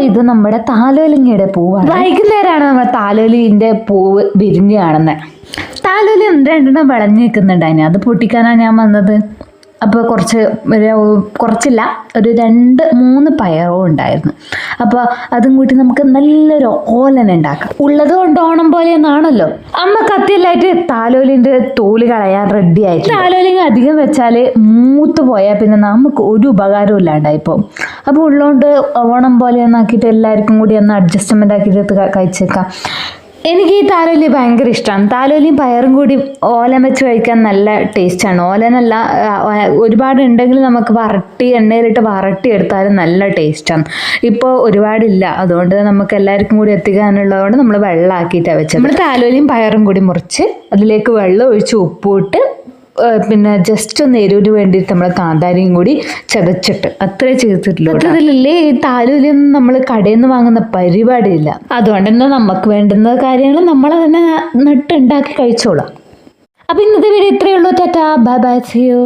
ഇത് നമ്മുടെ താലോലിങ്ങയുടെ പൂവാണ്. വൈകുന്നേരമാണ് നമ്മൾ താലോലിന്റെ പൂവ് വിരിഞ്ഞ് കാണുന്നത്. താലോലി രണ്ടെണ്ണം വിളഞ്ഞു നിൽക്കുന്നുണ്ടായിന്, അത് പൊട്ടിക്കാനാണ് ഞാൻ വന്നത്. അപ്പോൾ കുറച്ചില്ല, ഒരു 2-3 പയറോ ഉണ്ടായിരുന്നു. അപ്പോൾ അതും കൂട്ടി നമുക്ക് നല്ലൊരു ഓലന ഉണ്ടാക്കാം. ഉള്ളത് കൊണ്ട് ഓണം പോലെയെന്നാണല്ലോ. അമ്മ കത്തിയെല്ലായിട്ട് താലോലിൻ്റെ തോല് കളയാൻ റെഡി ആയിട്ട്. താലോലി അധികം വെച്ചാൽ മൂത്ത് പോയാൽ പിന്നെ നമുക്ക് ഒരു ഉപകാരവും ഇല്ലാണ്ടായിപ്പോൾ. അപ്പോൾ ഉള്ളതുകൊണ്ട് ഓണം പോലെയെന്നാക്കിയിട്ട് എല്ലാവർക്കും കൂടി ഒന്ന് അഡ്ജസ്റ്റ്മെൻ്റ് ആക്കിയിട്ട് കഴിച്ചേക്കാം. എനിക്ക് ഈ താലോലി ഭയങ്കര ഇഷ്ടമാണ്. താലോലിയും പയറും കൂടി ഓലൻ വെച്ച് കഴിക്കാൻ നല്ല ടേസ്റ്റാണ്. ഓലനല്ല, ഒരുപാട് ഉണ്ടെങ്കിൽ നമുക്ക് എണ്ണയിലിട്ട് വരട്ടി എടുത്താലും നല്ല ടേസ്റ്റാണ്. ഇപ്പോൾ ഒരുപാടില്ല, അതുകൊണ്ട് നമുക്ക് എല്ലാവർക്കും കൂടി എത്തിക്കാനുള്ളതുകൊണ്ട് നമ്മൾ വെള്ളമാക്കിയിട്ടാണ് വെച്ചത്. നമ്മൾ താലോലിയും പയറും കൂടി മുറിച്ച് അതിലേക്ക് വെള്ളം ഒഴിച്ച് ഉപ്പിട്ട് പിന്നെ ജസ്റ്റ് ഒന്ന് എരിവിന് വേണ്ടിയിട്ട് നമ്മൾ കാന്താരിയും കൂടി ചതച്ചിട്ട് അത്രേ ചെയ്തിട്ടുള്ളൂ. അതിലല്ലേ ഈ താലോലിയൊന്നും നമ്മൾ കടയിൽ നിന്ന് വാങ്ങുന്ന പരിപാടിയില്ല. അതുകൊണ്ട് തന്നെ നമുക്ക് വേണ്ടുന്ന കാര്യങ്ങൾ നമ്മൾ തന്നെ നട്ടുണ്ടാക്കി കഴിച്ചോളാം. അപ്പോൾ ഇന്നത്തെ വീഡിയോ ഇത്രയേ ഉള്ളൂ. ടാറ്റാ, ബൈ ബൈ, സീ യു.